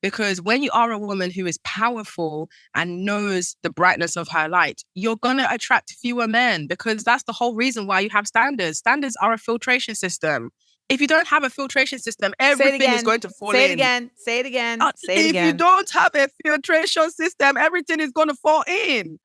Because when you are a woman who is powerful and knows the brightness of her light, you're going to attract fewer men, because that's the whole reason why you have standards. Standards are a filtration system. If you don't have a filtration system, everything is going to fall in. Say it again. Say it again. Say it again. If you don't have a filtration system, everything is going to fall in.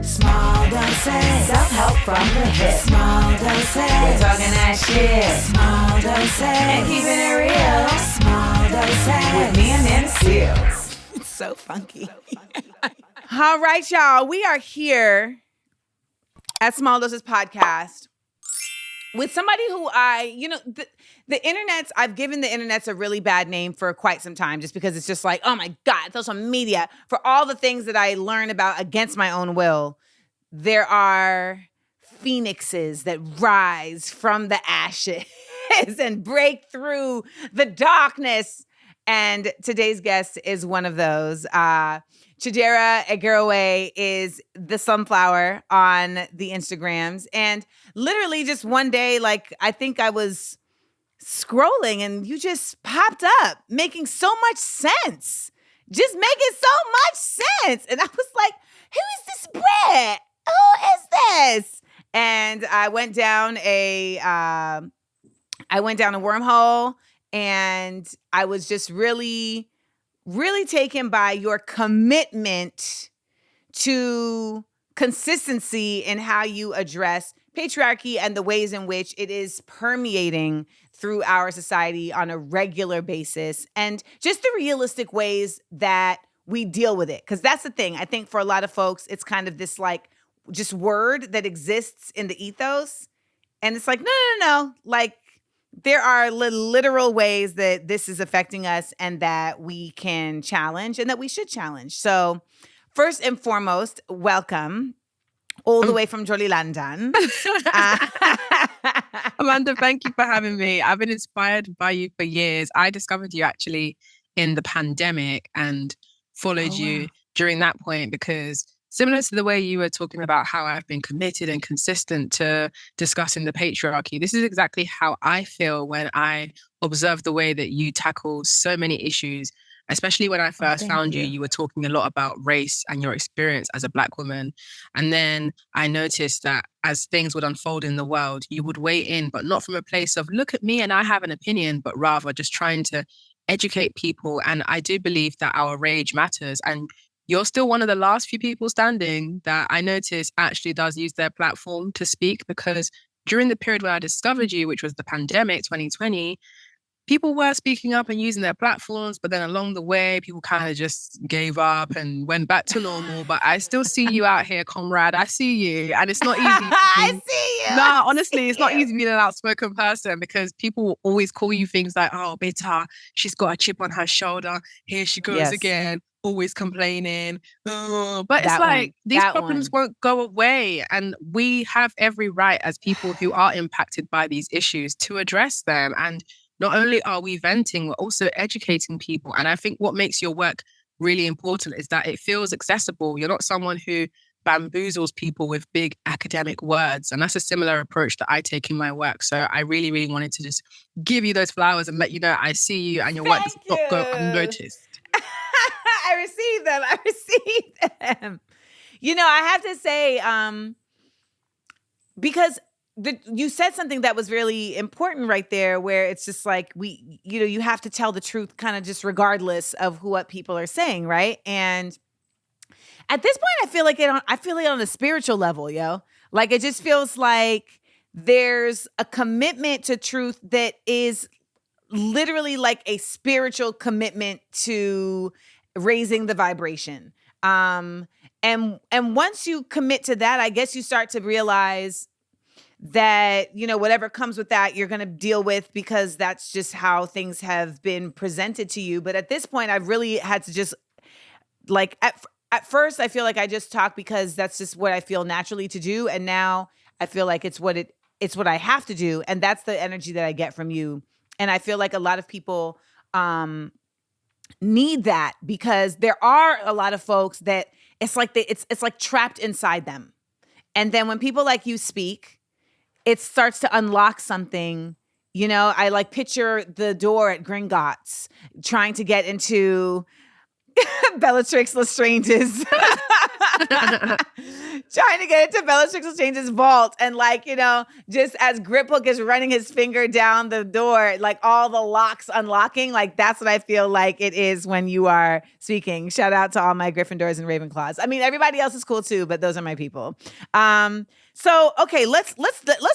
Small doses, self-help from the hip. Small doses, we're talking that shit. Small doses, and keeping it real. Small doses, with me and Nana Seals. It's so funky. All right, y'all. We are here at Small Doses Podcast with somebody who the internets, I've given the internets a really bad name for quite some time, just because it's just like, oh my God, social media, for all the things that I learn about against my own will. There are phoenixes that rise from the ashes and break through the darkness. And today's guest is one of those. Chidera Egerowe is the Slumflower on the Instagrams. And literally just one day, like, I think I was scrolling and you just popped up making so much sense. Just making so much sense. And I was like, who is this Brett? Who is this? And I went down a wormhole, and I was just really, really taken by your commitment to consistency in how you address patriarchy and the ways in which it is permeating through our society on a regular basis, and just the realistic ways that we deal with it. Because that's the thing. I think for a lot of folks, it's kind of this like just word that exists in the ethos. And it's like, no. Like, there are literal ways that this is affecting us and that we can challenge and that we should challenge. So first and foremost, welcome all the way from Jolly London. Amanda, thank you for having me. I've been inspired by you for years. I discovered you actually in the pandemic and followed you during that point, because similar to the way you were talking about how I've been committed and consistent to discussing the patriarchy, this is exactly how I feel when I observe the way that you tackle so many issues. Especially when I first found you, you were talking a lot about race and your experience as a Black woman. And then I noticed that as things would unfold in the world, you would weigh in, but not from a place of, look at me and I have an opinion, but rather just trying to educate people. And I do believe that our rage matters. And you're still one of the last few people standing that I notice actually does use their platform to speak, because during the period where I discovered you, which was the pandemic 2020, people were speaking up and using their platforms, but then along the way, people kind of just gave up and went back to normal. But I still see you out here, comrade. I see you. And it's not easy. I see you. No, honestly, it's not easy being an outspoken person, because people will always call you things like, oh, Beta, she's got a chip on her shoulder. Here she goes again, always complaining. But it's like, these problems won't go away. And we have every right as people who are impacted by these issues to address them. And not only are we venting, we're also educating people. And I think what makes your work really important is that it feels accessible. You're not someone who bamboozles people with big academic words. And that's a similar approach that I take in my work. So I really, really wanted to just give you those flowers and let you know I see you and your work does not go unnoticed. I received them. You know, I have to say, because you said something that was really important right there, where it's just like, you have to tell the truth kind of just regardless of what people are saying, right? And at this point, I feel it on a spiritual level, yo. Like, it just feels like there's a commitment to truth that is literally like a spiritual commitment to raising the vibration. And once you commit to that, I guess you start to realize that, you know, whatever comes with that, you're going to deal with, because that's just how things have been presented to you. But at this point, I've really had to just, like, at first, I feel like I just talk because that's just what I feel naturally to do. And now I feel like it's what I have to do. And that's the energy that I get from you. And I feel like a lot of people need that, because there are a lot of folks that it's like it's like trapped inside them. And then when people like you speak, it starts to unlock something You know, I like picture the door at Gringotts trying to get into Bellatrix Lestrange's trying to get into Bellatrix Lestrange's vault, and like, you know, just as Griphook is running his finger down the door, like all the locks unlocking, like that's what I feel like it is when you are speaking. Shout out to all my Gryffindors and Ravenclaws. I mean, everybody else is cool too, but those are my people. So okay, let's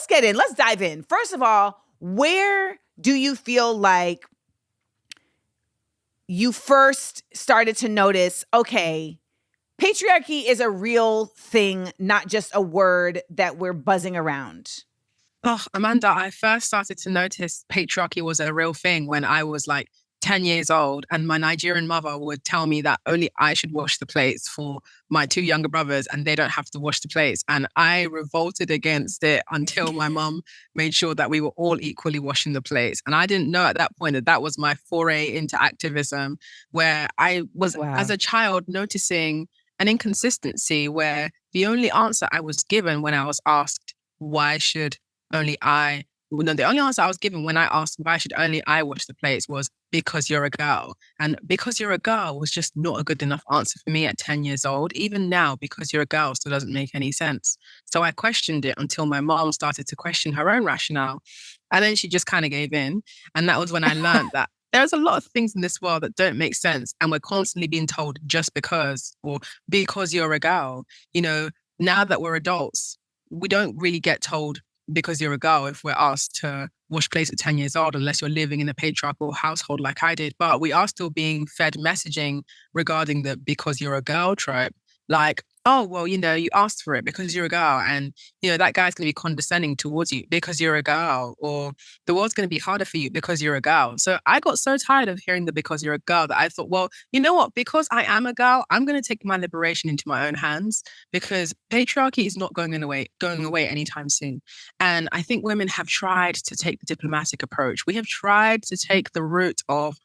get in. Let's dive in. First of all, where do you feel like you first started to notice, okay, patriarchy is a real thing, not just a word that we're buzzing around? Oh, Amanda, I first started to notice patriarchy was a real thing when I was like 10 years old, and my Nigerian mother would tell me that only I should wash the plates for my two younger brothers and they don't have to wash the plates. And I revolted against it until my mum made sure that we were all equally washing the plates. And I didn't know at that point that that was my foray into activism, where I was, as a child, noticing an inconsistency where the only answer I was given when I was asked, why should only I, no, the only answer I was given when I asked why should only I wash the plates was because you're a girl. And because you're a girl was just not a good enough answer for me at 10 years old. Even now, because you're a girl still doesn't make any sense. So I questioned it until my mom started to question her own rationale. And then she just kind of gave in. And that was when I learned that there's a lot of things in this world that don't make sense. And we're constantly being told just because, or because you're a girl. You know, now that we're adults, we don't really get told because you're a girl if we're asked to wash plates at 10 years old, unless you're living in a patriarchal household like I did. But we are still being fed messaging regarding the because you're a girl trope. Like, oh, well, you know, you asked for it because you're a girl. And, you know, that guy's going to be condescending towards you because you're a girl. Or the world's going to be harder for you because you're a girl. So I got so tired of hearing the because you're a girl that I thought, well, you know what? Because I am a girl, I'm going to take my liberation into my own hands, because patriarchy is not going away anytime soon. And I think women have tried to take the diplomatic approach. We have tried to take the route of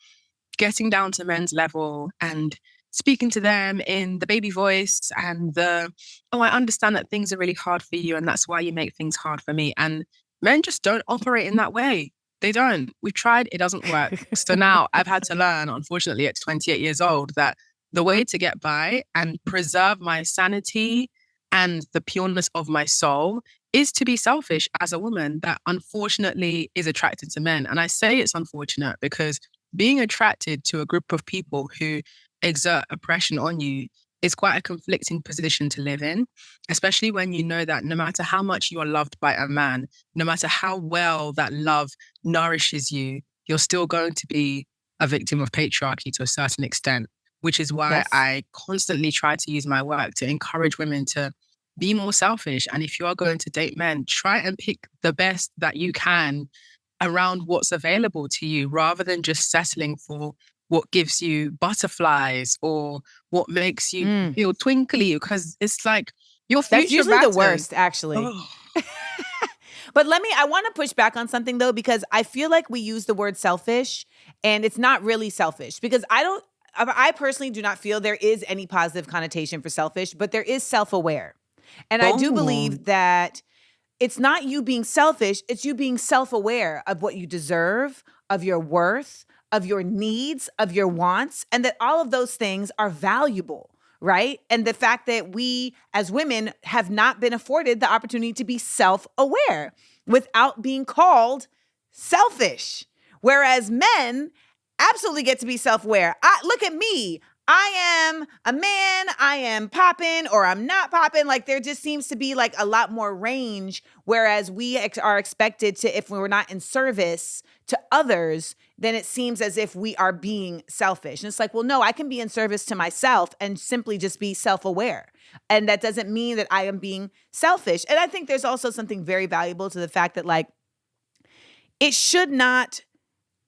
getting down to men's level and speaking to them in the baby voice and the, oh, I understand that things are really hard for you and that's why you make things hard for me. And men just don't operate in that way. They don't. We've tried, it doesn't work. So now I've had to learn, unfortunately, at 28 years old, that the way to get by and preserve my sanity and the pureness of my soul is to be selfish as a woman that unfortunately is attracted to men. And I say it's unfortunate because being attracted to a group of people who exert oppression on you is quite a conflicting position to live in, especially when you know that no matter how much you are loved by a man, no matter how well that love nourishes you, you're still going to be a victim of patriarchy to a certain extent, which is why I constantly try to use my work to encourage women to be more selfish. And if you are going to date men, try and pick the best that you can around what's available to you, rather than just settling for what gives you butterflies or what makes you feel twinkly, because it's like your future. That's usually matters. The worst, actually. Oh. But I want to push back on something though, because I feel like we use the word selfish and it's not really selfish, because I personally do not feel there is any positive connotation for selfish, but there is self-aware. And I do believe that it's not you being selfish, it's you being self-aware of what you deserve, of your worth, of your needs, of your wants, and that all of those things are valuable, right? And the fact that we as women have not been afforded the opportunity to be self-aware without being called selfish. Whereas men absolutely get to be self-aware. Look at me. I am a man, I am popping or I'm not popping. Like there just seems to be like a lot more range, whereas we are expected to, if we're not in service to others, then it seems as if we are being selfish. And it's like, well, no, I can be in service to myself and simply just be self-aware. And that doesn't mean that I am being selfish. And I think there's also something very valuable to the fact that like, it should not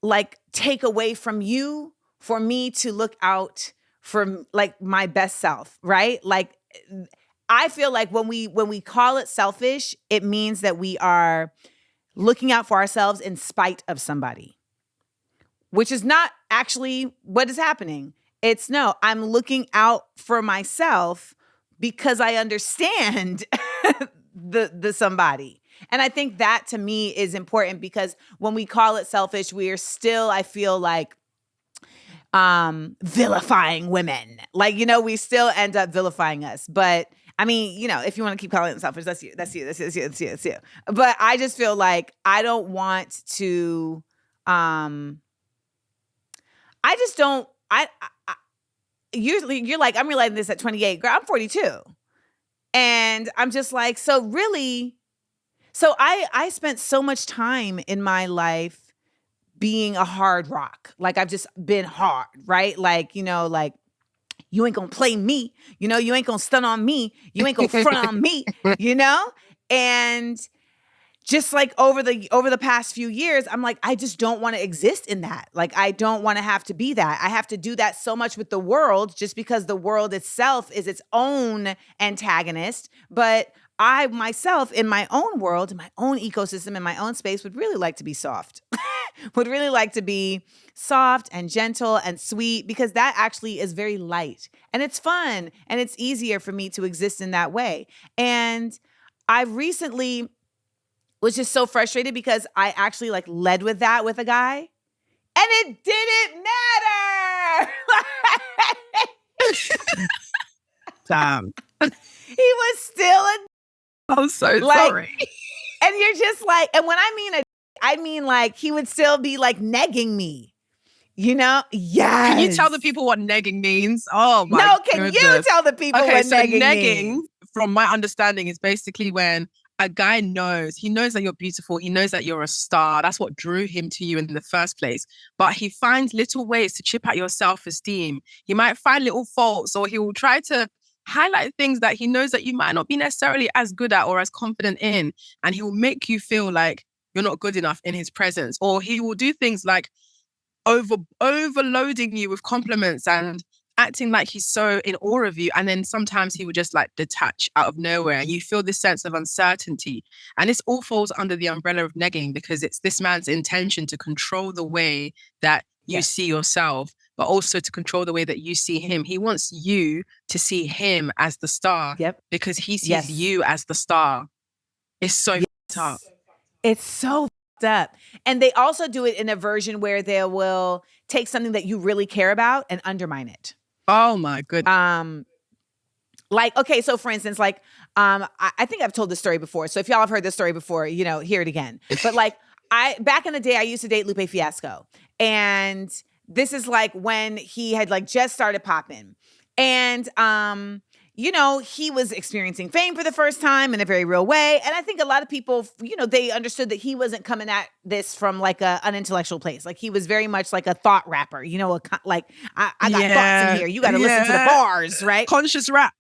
like take away from you for me to look out for like my best self, right? Like I feel like when we call it selfish, it means that we are looking out for ourselves in spite of somebody, which is not actually what is happening. It's no, I'm looking out for myself because I understand the somebody. And I think that to me is important because when we call it selfish, we are still, I feel like, vilifying women. Like, we still end up vilifying us. But I mean, if you want to keep calling it selfish, that's you. But I just feel like I don't want to, I just don't, you're like, I'm realizing this at 28. Girl, I'm 42. And I'm just like, so I spent so much time in my life being a hard rock. Like I've just been hard, right? Like, like you ain't gonna play me, you ain't gonna stun on me, you ain't gonna front on me, and just like over the past few years, I'm like, I just don't want to exist in that. Like, I don't want to have to be that. I have to do that so much with the world just because the world itself is its own antagonist. But I myself, in my own world, in my own ecosystem, in my own space, would really like to be soft. Would really like to be soft and gentle and sweet because that actually is very light and it's fun and it's easier for me to exist in that way. And I recently was just so frustrated because I actually like led with that with a guy and it didn't matter. Damn. He was still I'm so sorry. And you're just like, and when I mean like he would still be like negging me, Yes. Can you tell the people what negging means? Oh my No, can goodness. you tell the people what negging negging, means? from my understanding, is basically when a guy knows that you're beautiful. He knows that you're a star. That's what drew him to you in the first place. But he finds little ways to chip at your self-esteem. He might find little faults, or he will try to highlight things that he knows that you might not be necessarily as good at or as confident in. And he will make you feel like you're not good enough in his presence. Or he will do things like overloading you with compliments and acting like he's so in awe of you. And then sometimes he would just like detach out of nowhere and you feel this sense of uncertainty. And this all falls under the umbrella of negging because it's this man's intention to control the way that you see yourself, but also to control the way that you see him. He wants you to see him as the star because he sees you as the star. It's so fucked up. It's so fucked up. And they also do it in a version where they will take something that you really care about and undermine it. Oh my goodness. Like, okay, so for instance, like, I think I've told this story before. So if y'all have heard this story before, hear it again. But like, back in the day, I used to date Lupe Fiasco. And this is like when he had like just started popping. And, he was experiencing fame for the first time in a very real way. And I think a lot of people, they understood that he wasn't coming at this from like an intellectual place. Like he was very much like a thought rapper, I got thoughts in here. You got to listen to the bars, right? Conscious rap.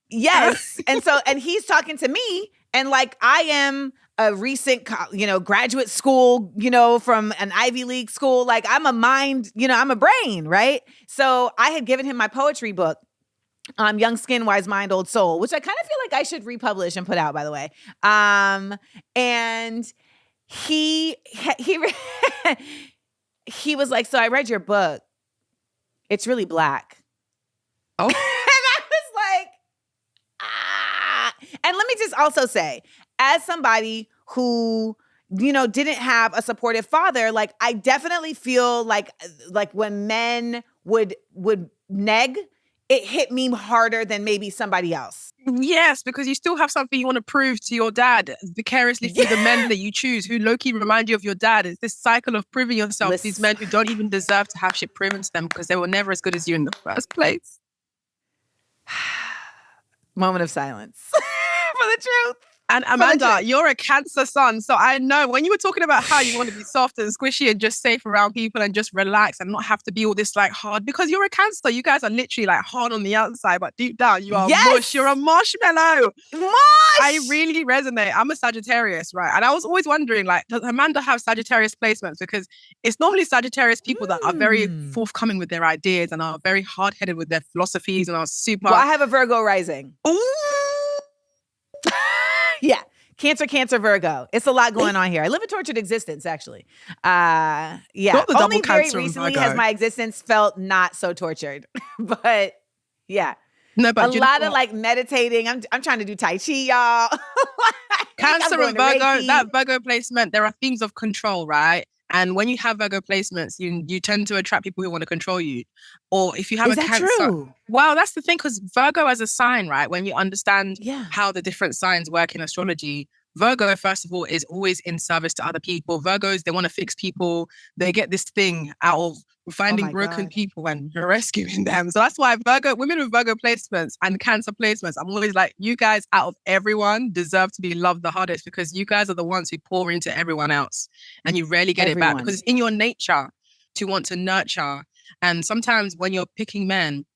Yes. And he's talking to me and like, I am a recent, graduate school, from an Ivy League school. Like I'm a mind, I'm a brain, right? So I had given him my poetry book. Young Skin, Wise Mind, Old Soul, which I kind of feel like I should republish and put out, by the way. And he was like, so I read your book. It's really black. Oh. And I was like, And let me just also say, as somebody who, didn't have a supportive father, like I definitely feel like when men would neg, it hit me harder than maybe somebody else. Yes, because you still have something you want to prove to your dad vicariously through the men that you choose, who low-key remind you of your dad. It's this cycle of proving yourself to these men who don't even deserve to have shit proven to them because they were never as good as you in the first place. Moment of silence for the truth. And Amanda, you're a Cancer sun. So I know when you were talking about how you want to be soft and squishy and just safe around people and just relax and not have to be all this like hard, because you're a Cancer. You guys are literally like hard on the outside, but deep down you are mush. You're a marshmallow. Mush! I really resonate. I'm a Sagittarius, right? And I was always wondering, like, does Amanda have Sagittarius placements? Because it's normally Sagittarius people that are very forthcoming with their ideas and are very hard-headed with their philosophies and are super... Well, I have a Virgo rising. Ooh! Yeah. Cancer, Virgo. It's a lot going on here. I live a tortured existence, actually. Yeah. Not the Only double very Cancer recently Virgo. has my existence felt not so tortured. But yeah. No, but a lot of like meditating. I'm trying to do Tai Chi, y'all. Cancer and Virgo, Reiki. that Virgo placement, there are themes of control, right? And when you have Virgo placements, you tend to attract people who want to control you. Or if you have Is a that Cancer, true? well, that's the thing, because Virgo as a sign, right? When you understand Yeah. how the different signs work in astrology, Virgo, first of all, is always in service to other people. Virgos, they want to fix people. They get this thing out of finding my broken God. people and rescuing them. So that's why women with Virgo placements and Cancer placements, I'm always like, you guys out of everyone deserve to be loved the hardest, because you guys are the ones who pour into everyone else and you rarely get it back, because it's in your nature to want to nurture. And sometimes when you're picking men,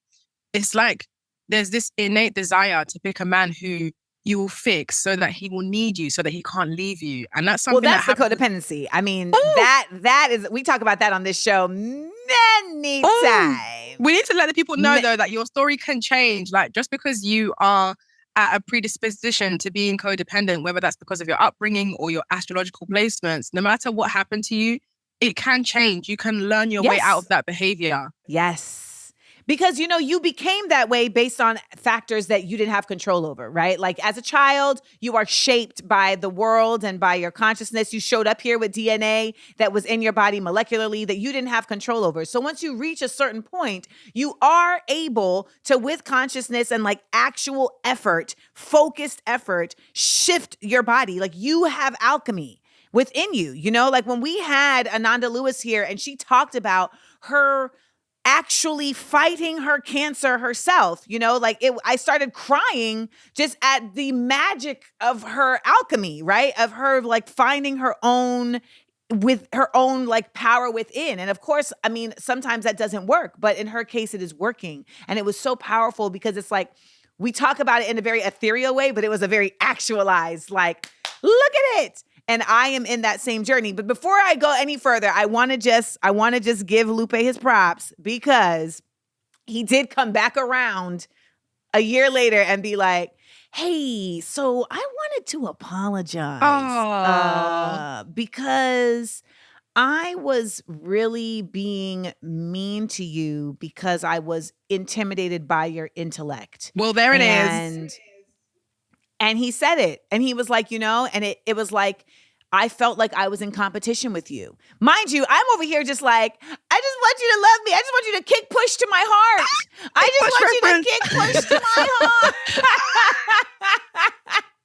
it's like there's this innate desire to pick a man who you will fix so that he will need you, so that he can't leave you. And that's something that's the codependency. I mean, that is, we talk about that on this show many times. We need to let the people know, though, that your story can change. Like, just because you are at a predisposition to being codependent, whether that's because of your upbringing or your astrological placements, no matter what happened to you, it can change. You can learn your way out of that behavior. Yes. Because, you became that way based on factors that you didn't have control over, right? Like, as a child, you are shaped by the world and by your consciousness. You showed up here with DNA that was in your body molecularly that you didn't have control over. So once you reach a certain point, you are able to, with consciousness and like actual effort, focused effort, shift your body. Like, you have alchemy within you, like when we had Ananda Lewis here and she talked about her actually fighting her cancer herself, I started crying just at the magic of her alchemy, right? Of her like finding her own, with her own like power within. And of course, I mean, sometimes that doesn't work, but in her case, it is working. And it was so powerful because it's like, we talk about it in a very ethereal way, but it was a very actualized, like, look at it. And I am in that same journey. But before I go any further, I want to just give Lupe his props, because he did come back around a year later and be like, hey, so I wanted to apologize because I was really being mean to you because I was intimidated by your intellect. Well, there it is. And he said it, and he was like, and it was like, I felt like I was in competition with you. Mind you, I'm over here just like, I just want you to love me. I just want you to kick push to my heart. I just want you to kick push to my heart.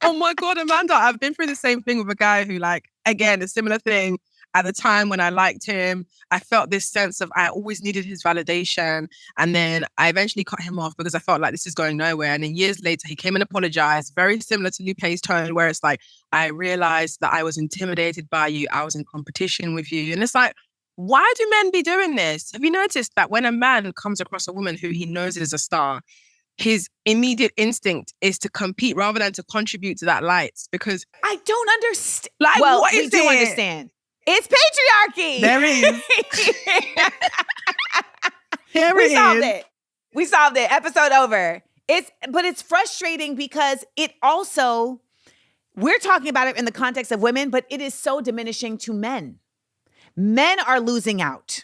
Oh my God, Amanda, I've been through the same thing with a guy who, like, again, a similar thing. At the time when I liked him, I felt this sense of I always needed his validation. And then I eventually cut him off because I felt like this is going nowhere. And then years later, he came and apologized, very similar to Lupe's tone, where it's like, I realized that I was intimidated by you. I was in competition with you. And it's like, why do men be doing this? Have you noticed that when a man comes across a woman who he knows is a star, his immediate instinct is to compete rather than to contribute to that light? Because I don't understand. Like, well, what we is do it? understand. It's patriarchy. There is. We solved it. We solved it. Episode over. But it's frustrating because it also, we're talking about it in the context of women, but it is so diminishing to men. Men are losing out,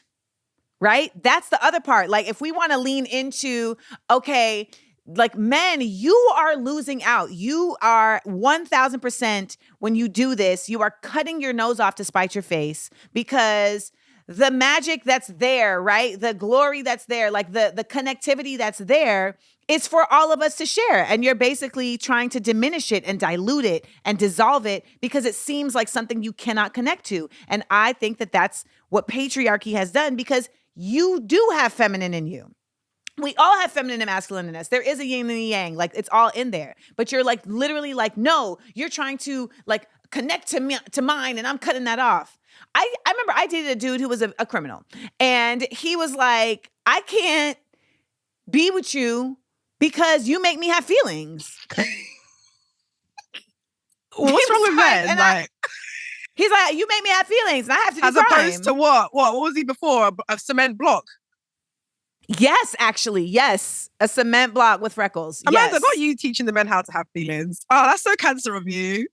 right? That's the other part. Like, if we want to lean into, okay, like, men, you are losing out. You are 1000%, when you do this, you are cutting your nose off to spite your face, because the magic that's there, right? The glory that's there, like the connectivity that's there, is for all of us to share. And you're basically trying to diminish it and dilute it and dissolve it because it seems like something you cannot connect to. And I think that that's what patriarchy has done, because you do have feminine in you. We all have feminine and masculine in us. There is a yin and a yang, like, it's all in there. But you're like literally like, no, you're trying to like connect to me, to mine, and I'm cutting that off. I remember I dated a dude who was a criminal, and he was like, I can't be with you because you make me have feelings. What's wrong with men? Like, he's like, you make me have feelings, and I have to do as crime. Opposed to what? What was he before? A cement block? Yes, actually, yes. A cement block with freckles. Amanda, yes. not you teaching the men how to have feelings. Oh, that's so Cancer of you.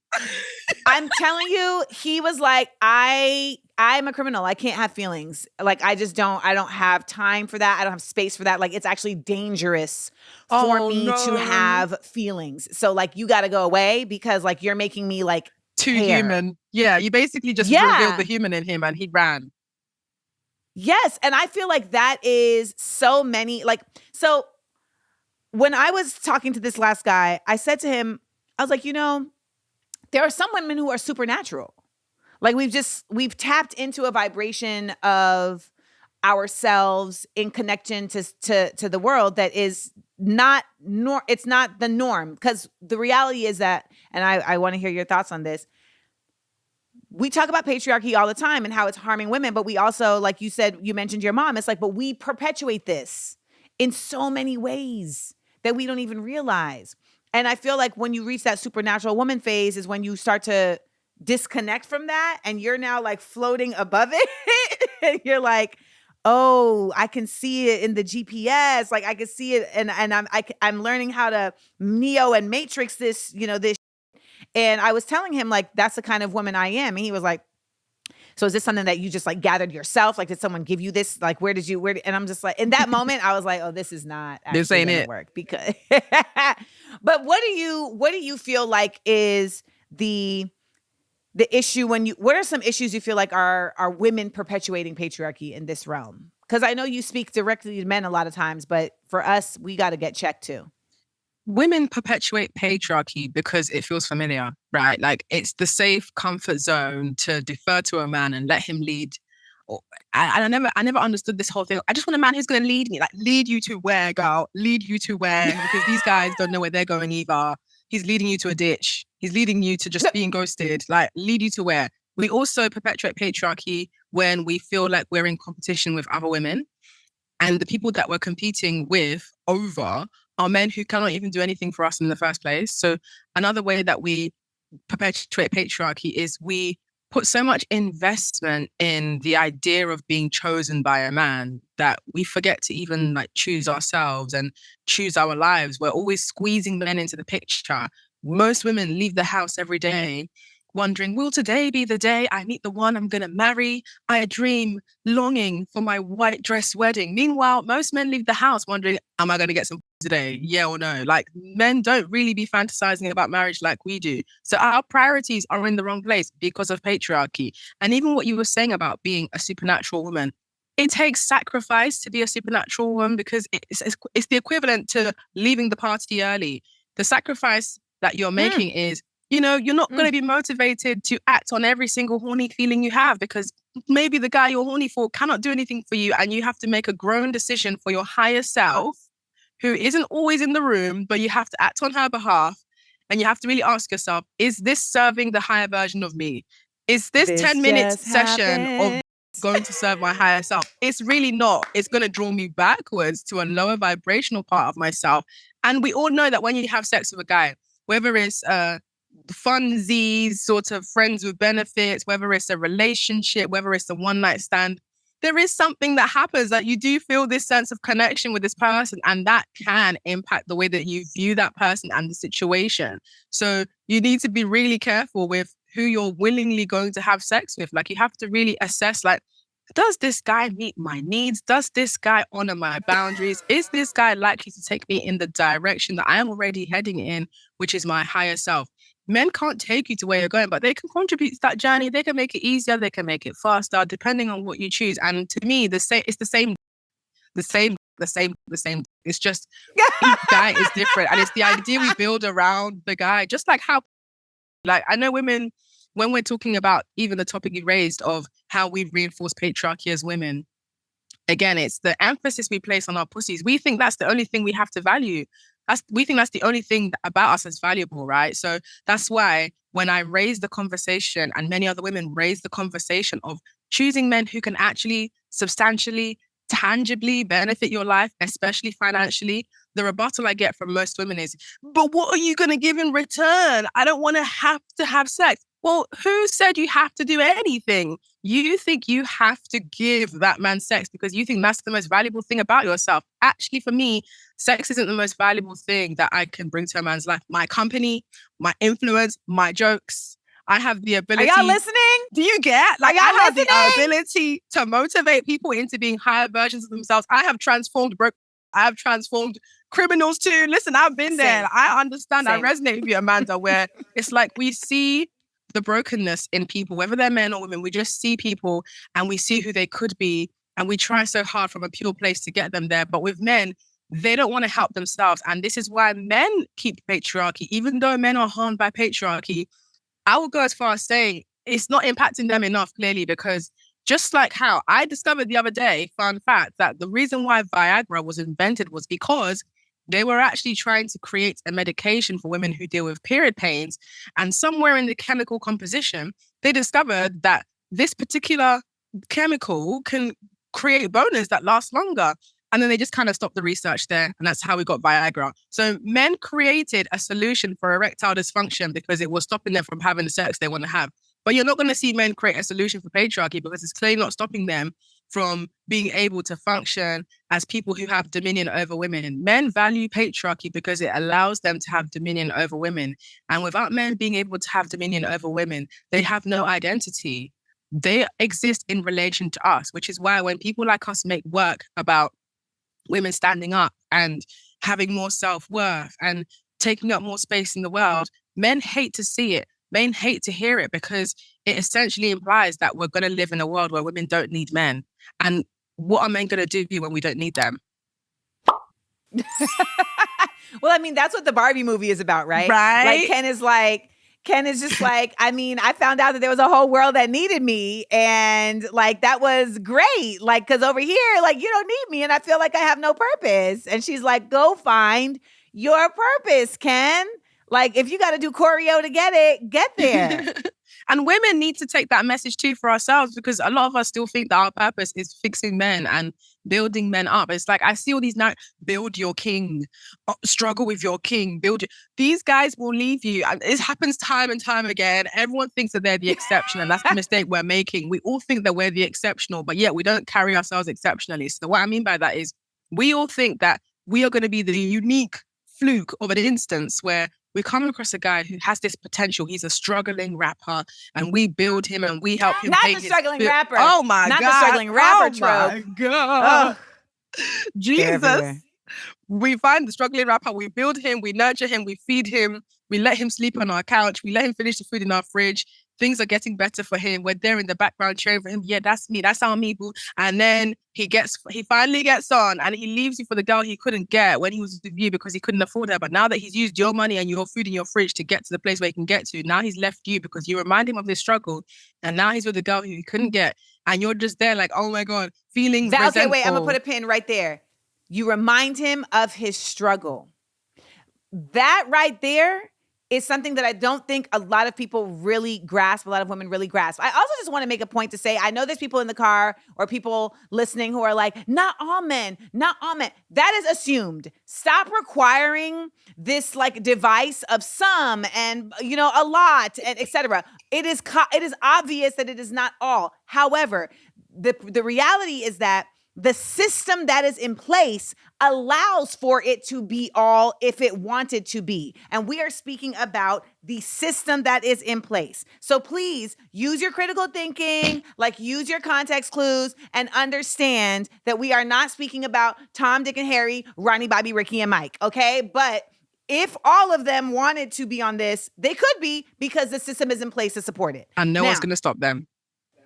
I'm telling you, he was like, I'm a criminal. I can't have feelings. Like, I don't have time for that. I don't have space for that. Like, it's actually dangerous for me to have feelings. So like, you got to go away because like, you're making me like too human. Yeah. You basically just revealed the human in him and he ran. Yes. And I feel like that is so many, like, so when I was talking to this last guy, I said to him, I was like, there are some women who are supernatural. Like we've tapped into a vibration of ourselves in connection to the world that is not it's not the norm. Because the reality is that, and I want to hear your thoughts on this. We talk about patriarchy all the time and how it's harming women, but we also, like you said, you mentioned your mom. It's like, but we perpetuate this in so many ways that we don't even realize. And I feel like when you reach that supernatural woman phase is when you start to disconnect from that and you're now like floating above it. And you're like, oh, I can see it in the GPS. Like I can see it. And I'm learning how to Neo and Matrix this, this. And I was telling him like, that's the kind of woman I am. And he was like, so is this something that you just like gathered yourself? Like, did someone give you this? Like, and I'm just like, in that moment, I was like, oh, this is not actually this ain't gonna it work because, but what do you feel like is the issue what are some issues you feel like are women perpetuating patriarchy in this realm? Because I know you speak directly to men a lot of times, but for us, we got to get checked too. Women perpetuate patriarchy because it feels familiar, right? Like it's the safe comfort zone to defer to a man and let him lead. I never understood this whole thing. I just want a man who's going to lead me. Like, lead you to where, girl? Lead you to where? Because these guys don't know where they're going either. He's leading you to a ditch. He's leading you to just being ghosted. Like, lead you to where? We also perpetuate patriarchy when we feel like we're in competition with other women. And the people that we're competing with over are men who cannot even do anything for us in the first place. So another way that we perpetuate patriarchy is we put so much investment in the idea of being chosen by a man that we forget to even like choose ourselves and choose our lives. We're always squeezing men into the picture. Most women leave the house every day wondering, will today be the day I meet the one I'm going to marry? I dream, longing for my white dress wedding. Meanwhile, most men leave the house wondering, am I going to get some today? Yeah or no? Like, men don't really be fantasizing about marriage like we do. So our priorities are in the wrong place because of patriarchy. And even what you were saying about being a supernatural woman, it takes sacrifice to be a supernatural woman because it's the equivalent to leaving the party early. The sacrifice that you're making is, you're not going to be motivated to act on every single horny feeling you have because maybe the guy you're horny for cannot do anything for you and you have to make a grown decision for your higher self who isn't always in the room, but you have to act on her behalf and you have to really ask yourself, is this serving the higher version of me? Is this 10-minute session of going to serve my higher self? It's really not. It's going to draw me backwards to a lower vibrational part of myself. And we all know that when you have sex with a guy, whether it's funsies, sort of friends with benefits, whether it's a relationship, whether it's a one-night stand, there is something that happens that you do feel this sense of connection with this person, and that can impact the way that you view that person and the situation. So you need to be really careful with who you're willingly going to have sex with. Like, you have to really assess, like, does this guy meet my needs? Does this guy honor my boundaries? Is this guy likely to take me in the direction that I am already heading in, which is my higher self? Men can't take you to where you're going, but they can contribute to that journey. They can make it easier. They can make it faster, depending on what you choose. And to me, it's the same. It's just each guy is different. And it's the idea we build around the guy, just like how, like, I know women, when we're talking about even the topic you raised of how we reinforce patriarchy as women, again, it's the emphasis we place on our pussies. We think that's the only thing we have to value. We think that's the only thing about us that's valuable, right? So that's why when I raise the conversation, and many other women raise the conversation of choosing men who can actually substantially, tangibly benefit your life, especially financially, the rebuttal I get from most women is, but what are you going to give in return? I don't want to have sex. Well, who said you have to do anything? You think you have to give that man sex because you think that's the most valuable thing about yourself. Actually, for me, sex isn't the most valuable thing that I can bring to a man's life. My company, my influence, my jokes. I have the Are ability. y'all listening? Do you get? Like, y'all I have the listening? ability to motivate people into being higher versions of themselves. I have transformed I have transformed criminals too. Listen, I've been there. Same. I understand. Same. I resonate with you, Amanda, where it's like we see the brokenness in people, whether they're men or women. We just see people and we see who they could be. And we try so hard from a pure place to get them there. But with men, they don't want to help themselves. And this is why men keep patriarchy. Even though men are harmed by patriarchy, I will go as far as saying it's not impacting them enough, clearly, because just like how I discovered the other day, fun fact, that the reason why Viagra was invented was because they were actually trying to create a medication for women who deal with period pains. And somewhere in the chemical composition, they discovered that this particular chemical can create boners that last longer. And then they just kind of stopped the research there. And that's how we got Viagra. So men created a solution for erectile dysfunction because it was stopping them from having the sex they want to have. But you're not going to see men create a solution for patriarchy because it's clearly not stopping them from being able to function as people who have dominion over women. Men value patriarchy because it allows them to have dominion over women. And without men being able to have dominion over women, they have no identity. They exist in relation to us, which is why when people like us make work about women standing up and having more self-worth and taking up more space in the world, men hate to see it. Men hate to hear it because it essentially implies that we're going to live in a world where women don't need men. And what are men going to do when we don't need them? Well, I mean, that's what the Barbie movie is about, right? Right. Like Ken is just like, I mean, I found out that there was a whole world that needed me. And like, that was great. Like, cause over here, like, you don't need me. And I feel like I have no purpose. And she's like, go find your purpose, Ken. Like, if you got to do choreo to get it, get there. And women need to take that message too for ourselves, because a lot of us still think that our purpose is fixing men and building men up. It's like, I see all these now, build your king, struggle with your king, these guys will leave you. And it happens time and time again. Everyone thinks that they're the exception, and that's the mistake we're making. We all think that we're the exceptional, but yet we don't carry ourselves exceptionally. So what I mean by that is we all think that we are going to be the unique fluke of an instance where we come across a guy who has this potential. He's a struggling rapper, and we build him and we help him. Not the struggling rapper. Oh my God. Not the struggling rapper trope. Oh my God. Oh. Jesus. We find the struggling rapper, we build him, we nurture him, we feed him, we let him sleep on our couch, we let him finish the food in our fridge. Things are getting better for him. We're there in the background cheering for him. Yeah, that's me. That's our me, boo. And then he finally gets on, and he leaves you for the girl he couldn't get when he was with you because he couldn't afford her. But now that he's used your money and your food in your fridge to get to the place where he can get to, now he's left you because you remind him of this struggle. And now he's with the girl who he couldn't get. And you're just there like, oh my God, feeling resentful. Okay, wait, I'm going to put a pin right there. You remind him of his struggle. That right there is something that I don't think a lot of people really grasp, a lot of women really grasp. I also just want to make a point to say, I know there's people in the car or people listening who are like, not all men, not all men. That is assumed. Stop requiring this like device of some and, you know, a lot and et cetera. It is obvious that it is not all. However, the reality is that the system that is in place allows for it to be all if it wanted to be. And we are speaking about the system that is in place. So please use your critical thinking, like use your context clues, and understand that we are not speaking about Tom, Dick, and Harry, Ronnie, Bobby, Ricky, and Mike, okay? But if all of them wanted to be on this, they could be because the system is in place to support it. And no one's going to stop them.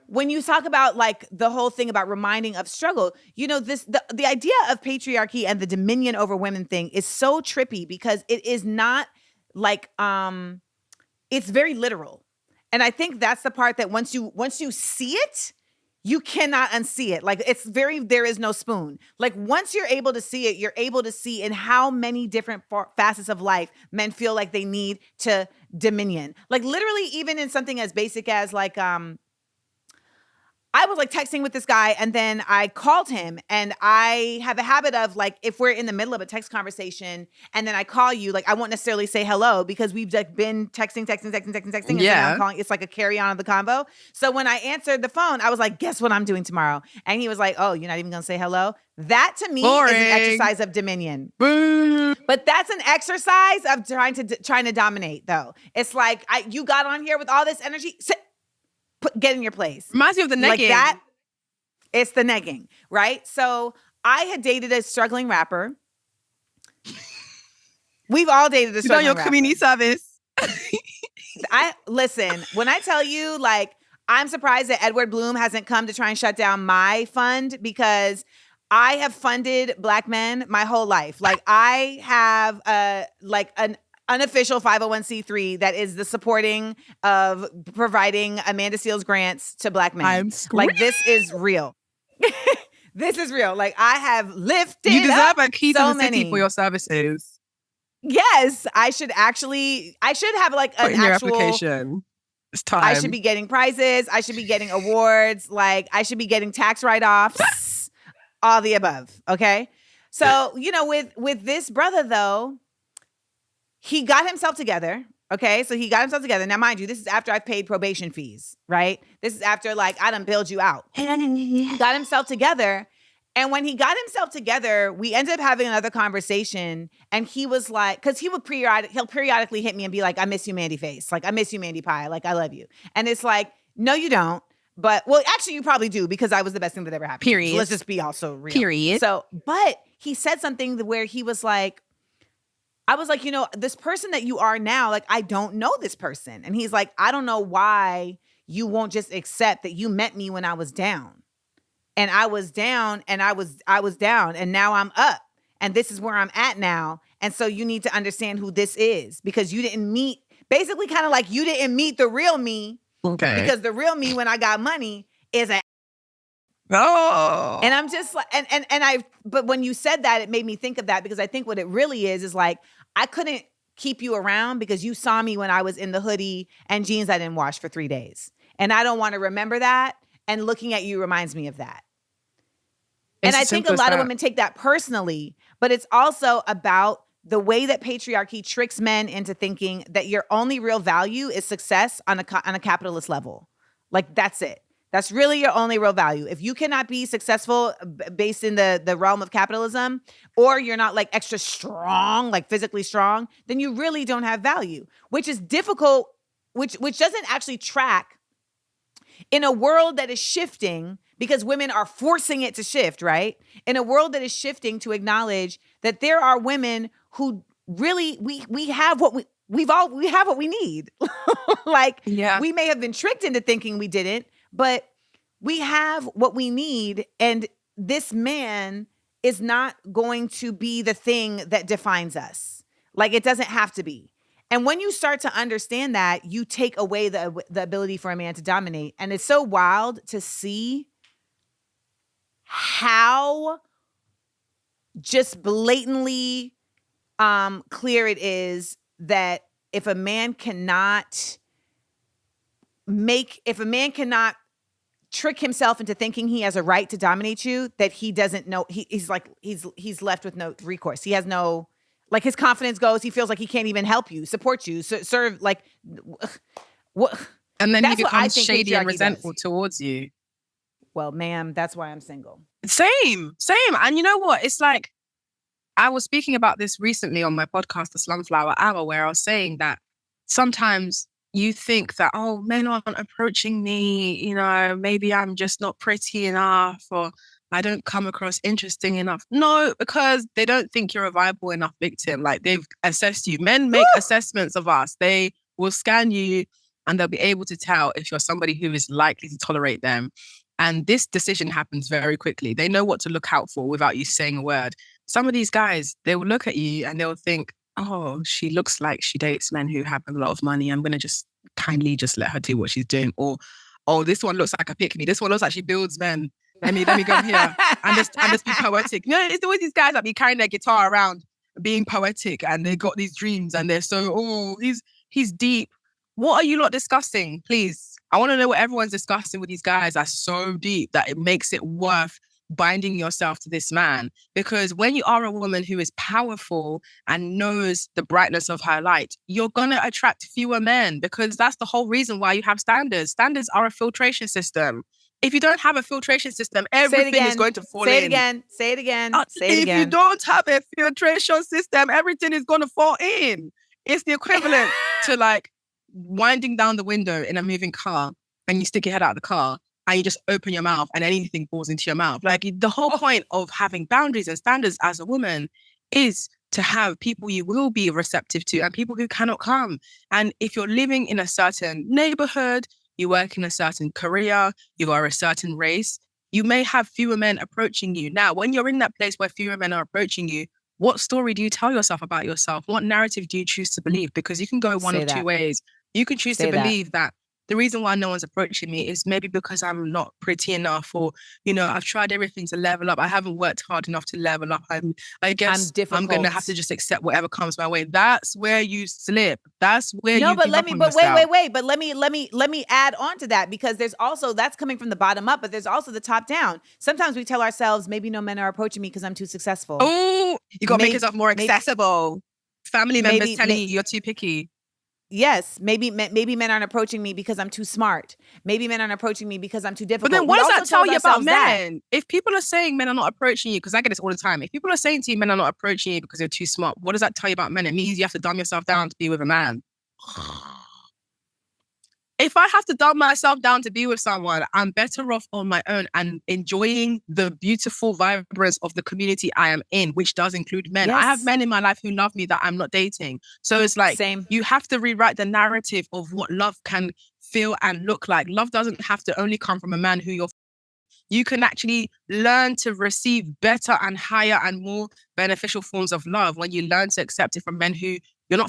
When you talk about like the whole thing about reminding of struggle, you know, the idea of patriarchy and the dominion over women thing is so trippy because it is not like, it's very literal. And I think that's the part that once you see it, you cannot unsee it. Like there is no spoon. Like once you're able to see it, you're able to see in how many different facets of life men feel like they need to dominion. Like literally even in something as basic as like, I was like texting with this guy, and then I called him, and I have a habit of like, if we're in the middle of a text conversation and then I call you, like I won't necessarily say hello because we've like been texting. And so now I'm calling. It's like a carry on of the convo. So when I answered the phone, I was like, guess what I'm doing tomorrow? And he was like, oh, you're not even going to say hello? That to me is an exercise of dominion. Boom. But that's an exercise of trying to dominate though. It's like, you got on here with all this energy. Get in your place. Reminds me of the negging. Like that, it's the negging, right? So I had dated a struggling rapper. We've all dated a struggling rapper. Your community service. Listen, when I tell you, like, I'm surprised that Edward Bloom hasn't come to try and shut down my fund because I have funded Black men my whole life. Like, I have an unofficial 501c3 that is the supporting of providing Amanda Seales grants to Black men. Like, this is real. This is real. Like, I have lifted You deserve up a key so to the city many. for your services. Yes, I should have like Put an in your actual application. It's time. I should be getting prizes. I should be getting awards. Like, I should be getting tax write-offs. All the above. Okay. So, with this brother though, he got himself together. Okay. So he got himself together. Now, mind you, this is after I've paid probation fees, right? This is after like, I done bailed you out. He got himself together. And when he got himself together, we ended up having another conversation. And he was like, cause he'll periodically hit me and be like, I miss you, Mandy Face. Like, I miss you, Mandy Pie. Like, I love you. And it's like, no, you don't. But, well, actually, you probably do because I was the best thing that ever happened. Period. So let's just be also real. Period. So, but he said something where he was like, I was like, this person that you are now, like, I don't know this person. And he's like, I don't know why you won't just accept that you met me when I was down. And I was down and I was down and now I'm up. And this is where I'm at now. And so you need to understand who this is because you didn't meet, basically kind of like you didn't meet the real me. Okay. Because the real me when I got money is a Oh. And I'm just like, but when you said that, it made me think of that because I think what it really is like, I couldn't keep you around because you saw me when I was in the hoodie and jeans I didn't wash for 3 days. And I don't want to remember that. And looking at you reminds me of that. And I think a lot of women take that personally, but it's also about the way that patriarchy tricks men into thinking that your only real value is success on a capitalist level. Like, that's it. That's really your only real value. If you cannot be successful based in the realm of capitalism, or you're not like extra strong, like physically strong, then you really don't have value, which is difficult, which doesn't actually track in a world that is shifting because women are forcing it to shift, right? In a world that is shifting to acknowledge that there are women who really, we have what we have what we need. Like, yeah. We may have been tricked into thinking we didn't, but we have what we need. And this man is not going to be the thing that defines us. Like, it doesn't have to be. And when you start to understand that, you take away the ability for a man to dominate. And it's so wild to see how just blatantly clear it is that if a man cannot trick himself into thinking he has a right to dominate you, that he doesn't know, he's left with no recourse. He has no, like, his confidence goes, he feels like he can't even help you, support you, serve, like, what? And then he becomes shady and resentful towards you. Well, ma'am, that's why I'm single. Same. And you know what? It's like, I was speaking about this recently on my podcast, The Slumflower Hour, where I was saying that sometimes you think that, oh, men aren't approaching me, maybe I'm just not pretty enough or I don't come across interesting enough. No, because they don't think you're a viable enough victim. Like, they've assessed you. Men make assessments of us. They will scan you and they'll be able to tell if you're somebody who is likely to tolerate them. And this decision happens very quickly. They know what to look out for without you saying a word. Some of these guys, they will look at you and they'll think, oh, she looks like she dates men who have a lot of money. I'm going to just kindly just let her do what she's doing. Or, oh, this one looks like a pick-me. This one looks like she builds men. Let me go here and just be poetic. It's always these guys that be carrying their guitar around being poetic and they got these dreams and they're so, he's deep. What are you lot discussing? Please. I want to know what everyone's discussing with these guys that's so deep that it makes it worth binding yourself to this man. Because when you are a woman who is powerful and knows the brightness of her light, you're going to attract fewer men, because that's the whole reason why you have standards. Standards are a filtration system. If you don't have a filtration system, everything is going to fall in. Say it again. Say it again. Say it again. If you don't have a filtration system, everything is going to fall in. It's the equivalent to like winding down the window in a moving car, and you stick your head out of the car and you just open your mouth and anything falls into your mouth. Like, the whole point of having boundaries and standards as a woman is to have people you will be receptive to and people who cannot come. And if you're living in a certain neighborhood, you work in a certain career, you are a certain race, you may have fewer men approaching you. Now, when you're in that place where fewer men are approaching you, what story do you tell yourself about yourself? What narrative do you choose to believe? Because you can go one of two ways. You can choose to believe that the reason why no one's approaching me is maybe because I'm not pretty enough, or, you know, I've tried everything to level up. I haven't worked hard enough to level up. I guess I'm going to have to just accept whatever comes my way. That's where you slip. That's where you but let me add on to that, because there's also, that's coming from the bottom up, but there's also the top down. Sometimes we tell ourselves, maybe no men are approaching me because I'm too successful. Oh, you got to make yourself more accessible. Family members telling you you're too picky. Yes, maybe men aren't approaching me because I'm too smart. Maybe men aren't approaching me because I'm too difficult. But then what does that tell you about men? If people are saying men are not approaching you, because I get this all the time. If people are saying to you men are not approaching you because you're too smart, what does that tell you about men? It means you have to dumb yourself down to be with a man. If I have to dumb myself down to be with someone, I'm better off on my own and enjoying the beautiful vibrance of the community I am in, which does include men. Yes. I have men in my life who love me that I'm not dating. So it's like, you have to rewrite the narrative of what love can feel and look like. Love doesn't have to only come from a man who you're. You can actually learn to receive better and higher and more beneficial forms of love when you learn to accept it from men who you're not.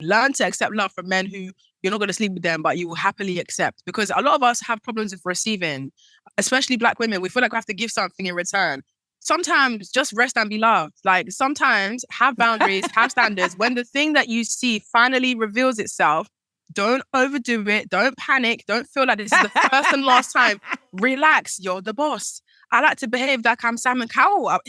Learn to accept love from men who you're not going to sleep with them, but you will happily accept. Because a lot of us have problems with receiving, especially Black women. We feel like we have to give something in return. Sometimes just rest and be loved. Like, sometimes have boundaries, have standards. When the thing that you see finally reveals itself, don't overdo it. Don't panic. Don't feel like this is the first and last time. Relax. You're the boss. I like to behave like I'm Simon Cowell.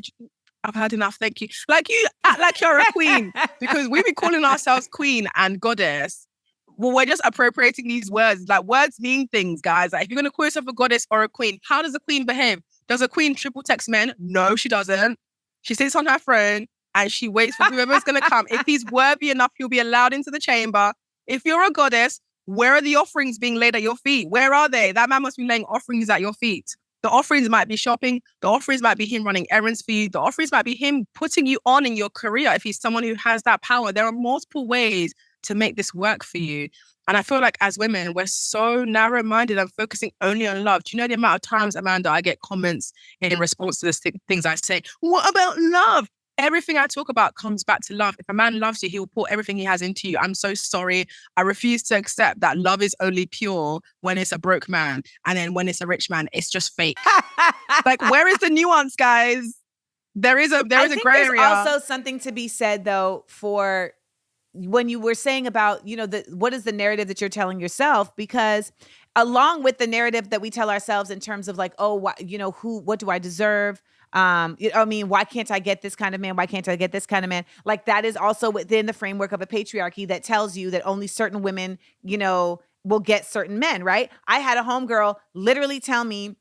I've had enough, thank you. Like, you act like you're a queen, because we be calling ourselves queen and goddess. Well, we're just appropriating these words. Like, words mean things, guys. Like, if you're going to call yourself a goddess or a queen, how does a queen behave? Does a queen triple text men? No, she doesn't. She sits on her throne and she waits for whoever's going to come. If he's worthy enough, he'll be allowed into the chamber. If you're a goddess, where are the offerings being laid at your feet? Where are they? That man must be laying offerings at your feet. The offerings might be shopping. The offerings might be him running errands for you. The offerings might be him putting you on in your career if he's someone who has that power. There are multiple ways to make this work for you. And I feel like as women, we're so narrow-minded and focusing only on love. Do you know the amount of times, Amanda, I get comments in response to the things I say? What about love? Everything I talk about comes back to love. If a man loves you, he will pour everything he has into you. I'm so sorry. I refuse to accept that love is only pure when it's a broke man. And then when it's a rich man, it's just fake. Like, where is the nuance, guys? There is a gray area. There's also something to be said, though, for when you were saying about, you know, what is the narrative that you're telling yourself? Because along with the narrative that we tell ourselves in terms of like, oh, what do I deserve? I mean, why can't I get this kind of man? Why can't I get this kind of man? Like, that is also within the framework of a patriarchy that tells you that only certain women, you know, will get certain men, right? I had a homegirl literally tell me,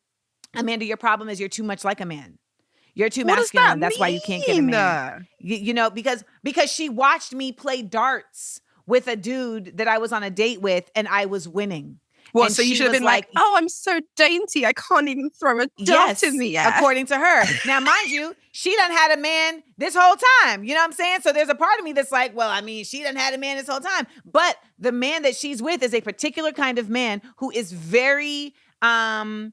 Amanda, your problem is you're too much like a man. You're too masculine. That's why you can't get a man. You know, because she watched me play darts with a dude that I was on a date with and I was winning. Well, so you should have been like, oh, I'm so dainty. I can't even throw a dart in the air. According to her. Now, mind you, she done had a man this whole time. You know what I'm saying? So there's a part of me that's like, well, I mean, she done had a man this whole time. But the man that she's with is a particular kind of man who is very, I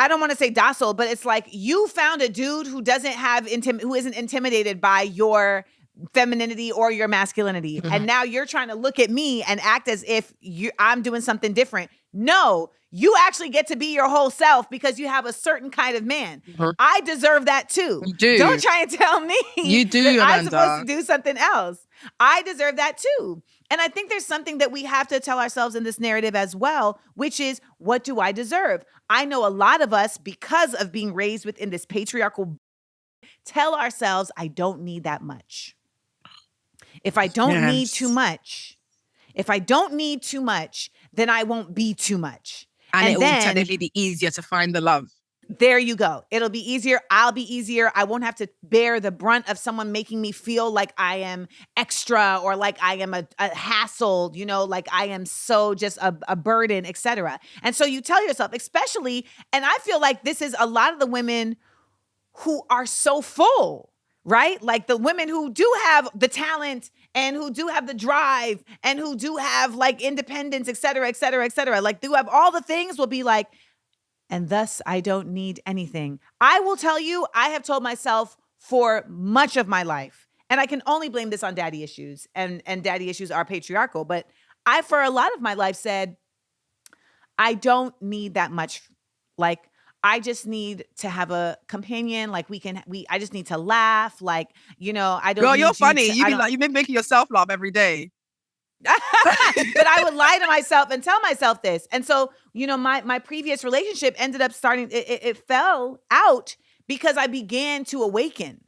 don't want to say docile, but it's like you found a dude who doesn't have who isn't intimidated by your femininity or your masculinity. Mm-hmm. And now you're trying to look at me and act as if I'm doing something different. No, you actually get to be your whole self because you have a certain kind of man. Mm-hmm. I deserve that too. You do. Don't try and tell me you do, that Amanda. I'm supposed to do something else. I deserve that too. And I think there's something that we have to tell ourselves in this narrative as well, which is, what do I deserve? I know a lot of us, because of being raised within this patriarchal, tell ourselves, I don't need that much. If I don't need too much, then I won't be too much. And it will technically be easier to find the love. There you go. It'll be easier. I'll be easier. I won't have to bear the brunt of someone making me feel like I am extra or like I am a hassle, like I am so just a burden, etc. And so you tell yourself, especially, and I feel like this is a lot of the women who are so full, right? Like the women who do have the talent and who do have the drive and who do have like independence, etc., etc., etc. Like do have all the things, will be like, and thus I don't need anything. I will tell you, I have told myself for much of my life, and I can only blame this on daddy issues, and daddy issues are patriarchal, but I, for a lot of my life, said, I don't need that much. Like, I just need to have a companion. Like I just need to laugh. Like, I don't. Girl, need you're funny. you've been making yourself laugh every day. But I would lie to myself and tell myself this. And so, my previous relationship ended up it fell out because I began to awaken.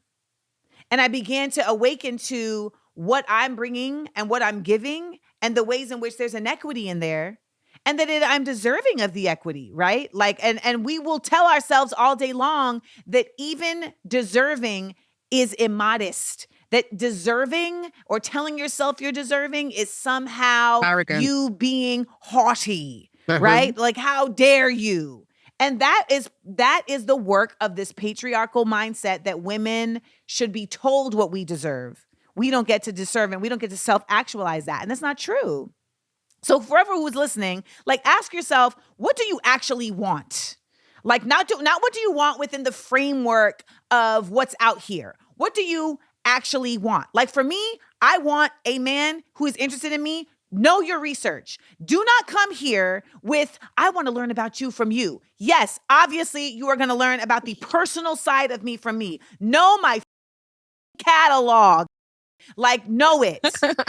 And I began to awaken to what I'm bringing and what I'm giving and the ways in which there's inequity in there. And that I'm deserving of the equity, right? Like, and we will tell ourselves all day long that even deserving is immodest. That deserving or telling yourself you're deserving is somehow arrogant. You being haughty, right? Like, how dare you? And that is the work of this patriarchal mindset that women should be told what we deserve. We don't get to deserve and we don't get to self-actualize that. And that's not true. So forever who's listening, like, ask yourself, what do you actually want? Like, not what do you want within the framework of what's out here? What do you actually want? Like, for me, I want a man who is interested in me. Know your research. Do not come here with, I want to learn about you from you. Yes, obviously, you are going to learn about the personal side of me from me. Know my catalog. Like, know it.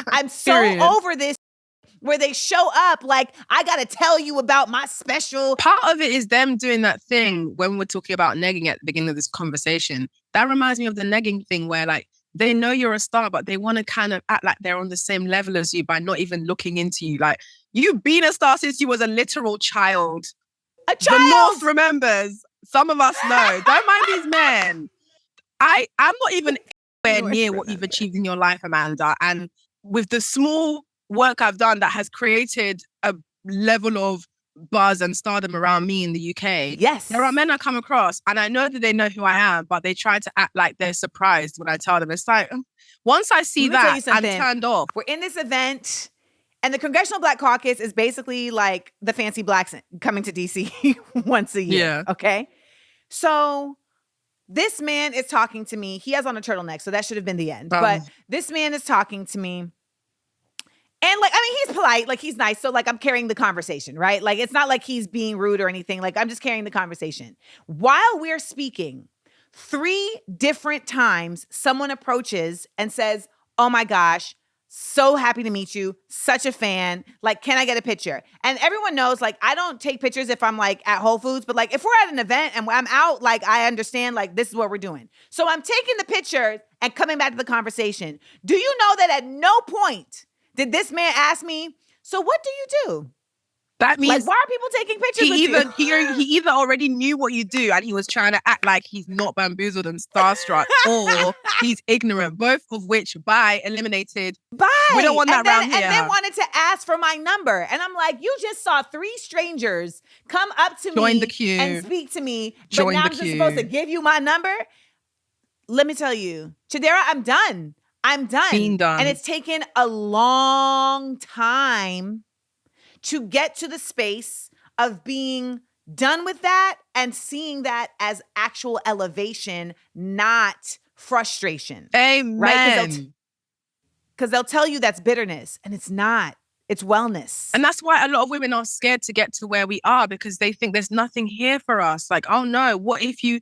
I'm so over this where they show up like, I got to tell you about my special. Part of it is them doing that thing when we're talking about negging at the beginning of this conversation. That reminds me of the negging thing where, like, they know you're a star, but they want to kind of act like they're on the same level as you by not even looking into you. Like, you've been a star since you was a literal child. A child! The North remembers. Some of us know. Don't mind these men. I'm not even anywhere near what you've achieved in your life, Amanda. And with the small work I've done that has created a level of buzz and stardom around me in the UK. Yes. There are men I come across and I know that they know who I am, but they try to act like they're surprised when I tell them. It's like, once I see that, I'm turned off. We're in this event and the Congressional Black Caucus is basically like the fancy blacks coming to DC once a year. Yeah. Okay. So this man is talking to me. He has on a turtleneck, so that should have been the end. But this man is talking to me. And like, I mean, he's polite, like he's nice. So like, I'm carrying the conversation, right? Like, it's not like he's being rude or anything. Like, I'm just carrying the conversation. While we're speaking, 3 different times, someone approaches and says, oh my gosh, so happy to meet you. Such a fan. Like, can I get a picture? And everyone knows, like, I don't take pictures if I'm like at Whole Foods, but like if we're at an event and I'm out, like I understand, like this is what we're doing. So I'm taking the picture and coming back to the conversation. Do you know that at no point did this man ask me, so what do you do? That means, like, why are people taking pictures with you? He either already knew what you do and he was trying to act like he's not bamboozled and starstruck, or he's ignorant, both of which eliminated. We don't want that around here. And then wanted to ask for my number. And I'm like, you just saw 3 strangers come up to Join me the queue. And speak to me. Join but now the I'm just queue. supposed to give you my number? Let me tell you, Chidera, I'm done. Being done. And it's taken a long time to get to the space of being done with that and seeing that as actual elevation, not frustration. Amen. Right? Because they'll tell you that's bitterness, and it's not. It's wellness. And that's why a lot of women are scared to get to where we are, because they think there's nothing here for us. Like, oh no, what if you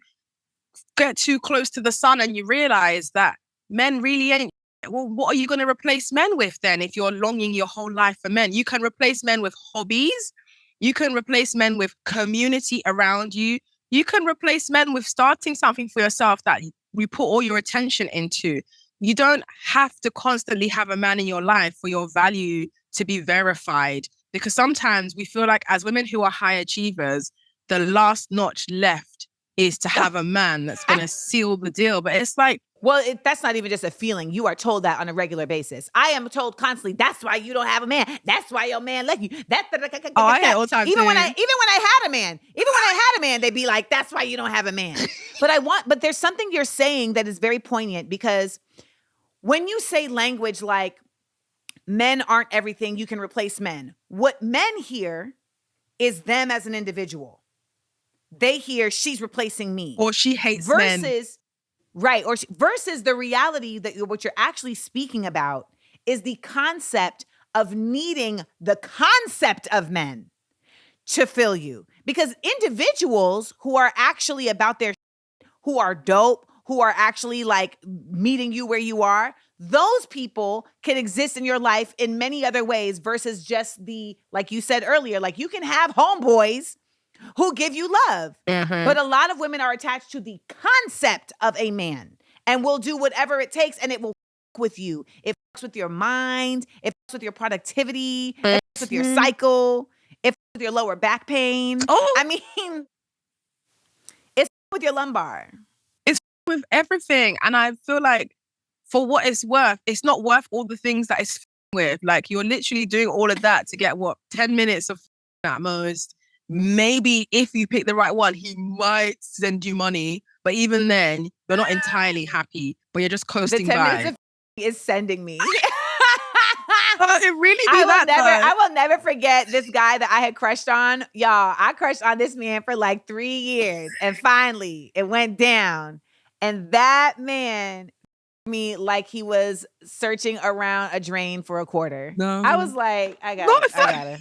get too close to the sun and you realize that men really ain't well, what are you going to replace men with then if you're longing your whole life for men? You can replace men with hobbies. You can replace men with community around you. You can replace men with starting something for yourself that you put all your attention into. You don't have to constantly have a man in your life for your value to be verified, because sometimes we feel like as women who are high achievers, the last notch left is to have a man that's going to seal the deal. But it's like, well, that's not even just a feeling. You are told that on a regular basis. I am told constantly, that's why you don't have a man. That's why your man left you. I hear it all the time even too. when I had a man, they'd be like, that's why you don't have a man. But there's something you're saying that is very poignant, because when you say language like men aren't everything, you can replace men. What men hear is them as an individual. They hear she's replacing me. Or she hates men. Right. Versus the reality that what you're actually speaking about is the concept of needing the concept of men to fill you. Because individuals who are actually about their, who are dope, who are actually like meeting you where you are, those people can exist in your life in many other ways versus just the, like you said earlier, like you can have homeboys who give you love. Mm-hmm. But a lot of women are attached to the concept of a man and will do whatever it takes, and it will fuck with you. It fucks with your mind. It fucks with your productivity. It fucks with your cycle. It fucks with your lower back pain. Oh. I mean, it's with your lumbar. It's with everything. And I feel like for what it's worth, it's not worth all the things that it's with. Like you're literally doing all of that to get 10 minutes of at most. Maybe if you pick the right one, he might send you money. But even then, you're not entirely happy, but you're just coasting the 10 by. minutes of is sending me. It really I will never forget this guy that I had crushed on. Y'all, I crushed on this man for like 3 years. And finally, it went down. And that man me like he was searching around a drain for a quarter. No. I was like, I got it.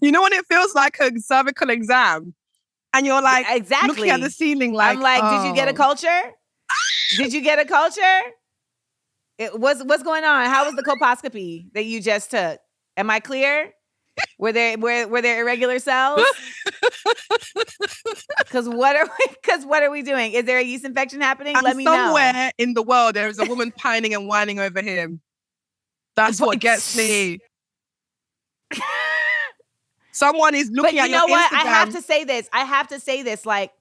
You know when it feels like a cervical exam and you're like looking at the ceiling like, I'm like, Did you get a culture? Did you get a culture? What's going on? How was the colposcopy that you just took? Am I clear? Were there irregular cells? Because what are we doing? Is there a yeast infection happening? Let me know. Somewhere in the world there is a woman pining and whining over him. That's what gets me. Someone is looking at your Instagram. But you know what? I have to say this. Like,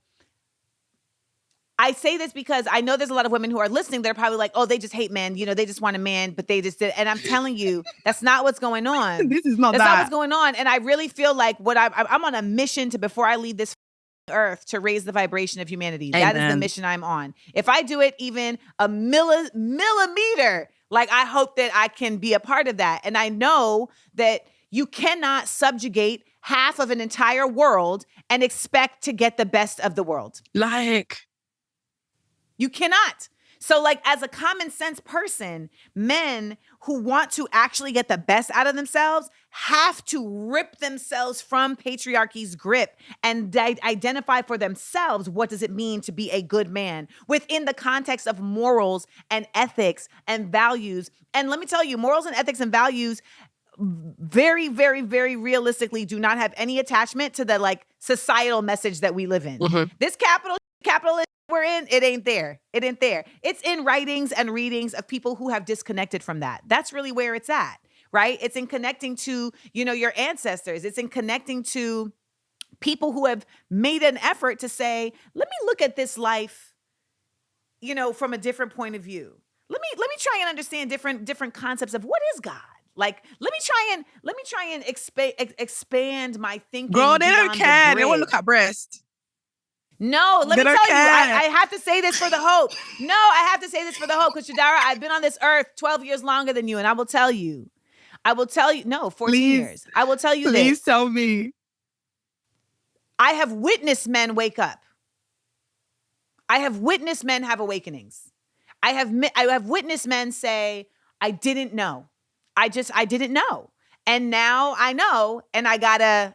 I say this because I know there's a lot of women who are listening. They're probably like, oh, they just hate men. You know, they just want a man, but they just did. And I'm telling you, that's not what's going on. That's not what's going on. And I really feel like I'm on a mission to, before I leave this earth, to raise the vibration of humanity. Amen. That is the mission I'm on. If I do it even a millimeter, like I hope that I can be a part of that. And I know that you cannot subjugate half of an entire world and expect to get the best of the world. Like, you cannot. So like, as a common sense person, men who want to actually get the best out of themselves have to rip themselves from patriarchy's grip and identify for themselves, what does it mean to be a good man within the context of morals and ethics and values. And let me tell you, morals and ethics and values very, very, very realistically do not have any attachment to the like societal message that we live in. Mm-hmm. This capitalist we're in, it ain't there. It's in writings and readings of people who have disconnected from that. That's really where it's at, right? It's in connecting to, your ancestors. It's in connecting to people who have made an effort to say, let me look at this life, from a different point of view. Let me try and understand different concepts of what is God. Like, let me try and expand my thinking. Girl, they don't care. They won't look at breast. No, let me tell you, I have to say this for the hope. No, I have to say this for the hope. Because Shadara, I've been on this earth 12 years longer than you. And I will tell you, no, 14 years. I will tell you this. Please tell me. I have witnessed men wake up. I have witnessed men have awakenings. I have witnessed men say, I didn't know. I didn't know. And now I know, and I gotta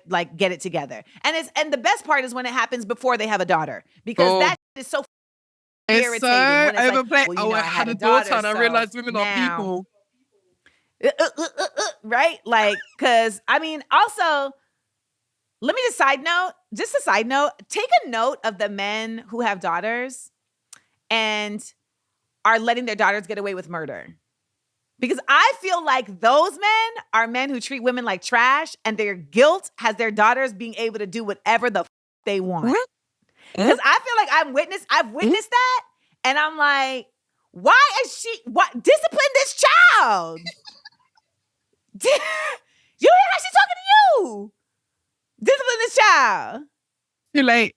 like get it together. And the best part is when it happens before they have a daughter, because that is so It's so irritating when it's overplayed. like, well, I had a daughter and I realized women are people. Right? Like, because, I mean, also, let me just a side note, take a note of the men who have daughters and are letting their daughters get away with murder. Because I feel like those men are men who treat women like trash, and their guilt has their daughters being able to do whatever the they want. Because I feel like I've witnessed that, and I'm like, discipline this child? You hear how she's talking to you? Discipline this child. Too late.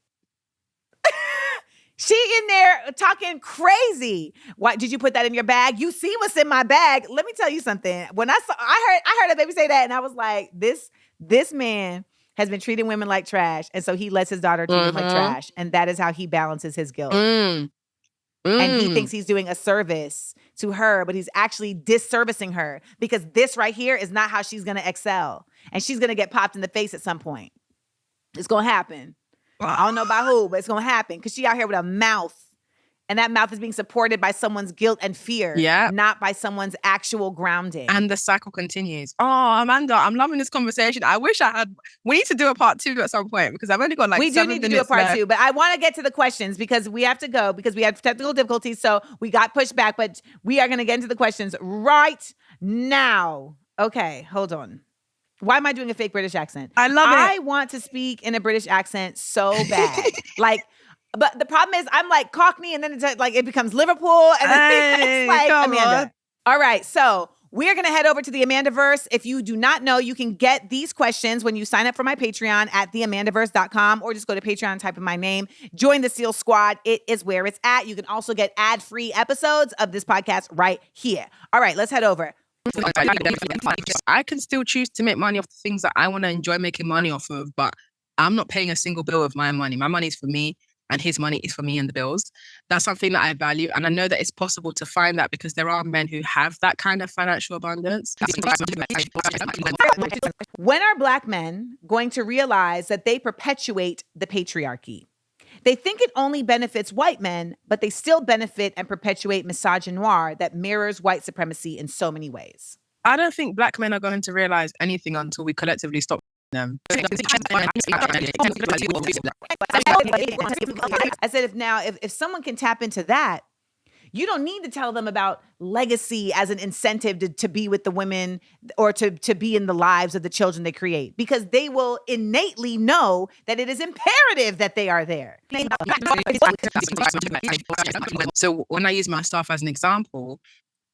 She in there talking crazy. Why did you put that in your bag? You see what's in my bag. Let me tell you something. When I heard a baby say that, and I was like, this man has been treating women like trash, and so he lets his daughter treat him like trash, and that is how he balances his guilt. And he thinks he's doing a service to her, but he's actually disservicing her, because this right here is not how she's going to excel, and she's going to get popped in the face at some point. It's going to happen. I don't know about who, but it's going to happen because she out here with a mouth, and that mouth is being supported by someone's guilt and fear, not by someone's actual grounding. And the cycle continues. Oh, Amanda, I'm loving this conversation. I wish we need to do a part 2 at some point, because I've only got like 7 minutes. We do need to do a part 2, but I want to get to the questions because we have to go because we had technical difficulties. So we got pushed back, but we are going to get into the questions right now. Okay, hold on. Why am I doing a fake British accent? I love it. I want to speak in a British accent so bad. But the problem is I'm like Cockney, and then it's like it becomes Liverpool, and then it's like Amanda. All right, so we're going to head over to the Amandaverse. If you do not know, you can get these questions when you sign up for my Patreon at theamandaverse.com, or just go to Patreon and type in my name. Join the SEAL Squad. It is where it's at. You can also get ad-free episodes of this podcast right here. All right, let's head over. I can still choose to make money off the things that I want to enjoy making money off of, but I'm not paying a single bill with my money. My money is for me, and his money is for me and the bills. That's something that I value, and I know that it's possible to find that because there are men who have that kind of financial abundance. When are Black men going to realize that they perpetuate the patriarchy? They think it only benefits white men, but they still benefit and perpetuate misogynoir that mirrors white supremacy in so many ways. I don't think Black men are going to realize anything until we collectively stop them. I said, if someone can tap into that, you don't need to tell them about legacy as an incentive to be with the women or to be in the lives of the children they create, because they will innately know that it is imperative that they are there. So when I use my staff as an example,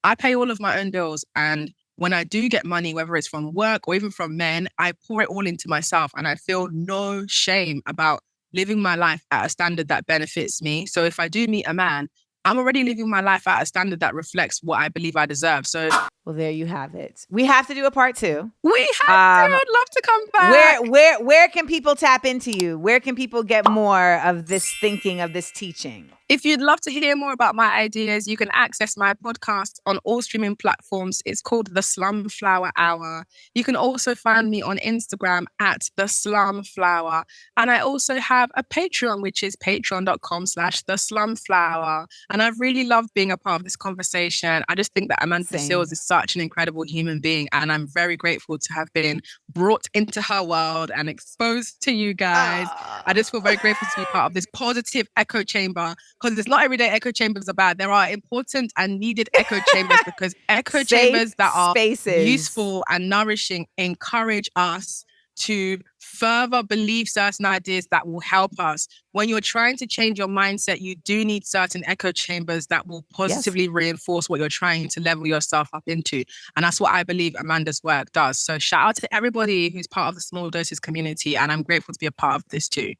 I pay all of my own bills, and when I do get money, whether it's from work or even from men, I pour it all into myself, and I feel no shame about living my life at a standard that benefits me. So if I do meet a man, I'm already living my life at a standard that reflects what I believe I deserve. So, well, there you have it. We have to do a part 2. We have to. I'd love to come back. Where can people tap into you? Where can people get more of this thinking, of this teaching? If you'd love to hear more about my ideas, you can access my podcast on all streaming platforms. It's called The Slumflower Hour. You can also find me on Instagram at The Slumflower. And I also have a Patreon, which is patreon.com/TheSlumflower. And I've really loved being a part of this conversation. I just think that Amanda Seals is such an incredible human being. And I'm very grateful to have been brought into her world and exposed to you guys. I just feel very grateful to be part of this positive echo chamber. Because it's not every day echo chambers are bad. There are important and needed echo chambers, because echo chambers that are useful and nourishing encourage us to further believe certain ideas that will help us. When you're trying to change your mindset, you do need certain echo chambers that will positively reinforce what you're trying to level yourself up into. And that's what I believe Amanda's work does. So shout out to everybody who's part of the Small Doses community. And I'm grateful to be a part of this too.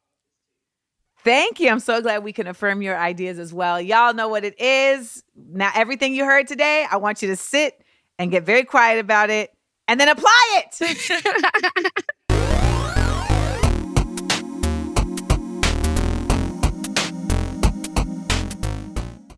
Thank you. I'm so glad we can affirm your ideas as well. Y'all know what it is. Now, everything you heard today, I want you to sit and get very quiet about it and then apply it.